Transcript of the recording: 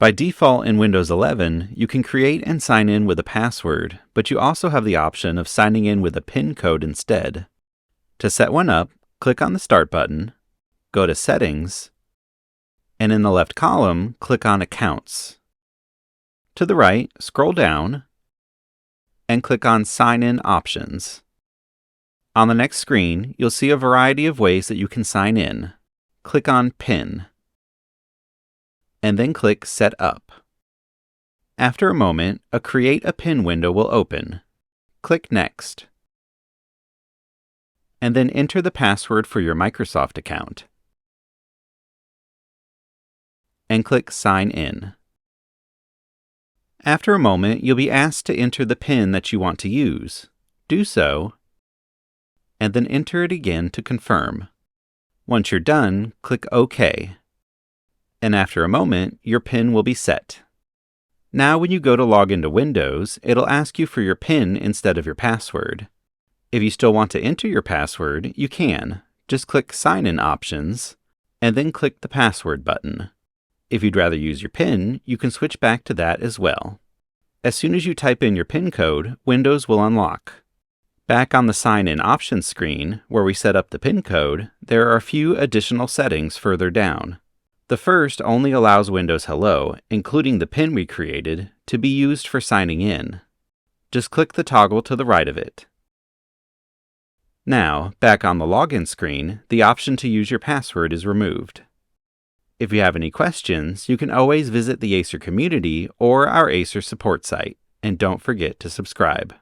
By default in Windows 11, you can create and sign in with a password, but you also have the option of signing in with a PIN code instead. To set one up, click on the Start button, go to Settings, and in the left column, click on Accounts. To the right, scroll down, and click on Sign In Options. On the next screen, you'll see a variety of ways that you can sign in. Click on PIN, and then click Set Up. After a moment, a Create a PIN window will open. Click Next, and then enter the password for your Microsoft account, and click Sign In. After a moment, you'll be asked to enter the PIN that you want to use. Do so, and then enter it again to confirm. Once you're done, click OK. And after a moment, your PIN will be set. Now when you go to log into Windows, it'll ask you for your PIN instead of your password. If you still want to enter your password, you can. Just click Sign In Options, and then click the Password button. If you'd rather use your PIN, you can switch back to that as well. As soon as you type in your PIN code, Windows will unlock. Back on the Sign In Options screen, where we set up the PIN code, there are a few additional settings further down. The first only allows Windows Hello, including the PIN we created, to be used for signing in. Just click the toggle to the right of it. Now, back on the login screen, the option to use your password is removed. If you have any questions, you can always visit the Acer community or our Acer support site, and don't forget to subscribe.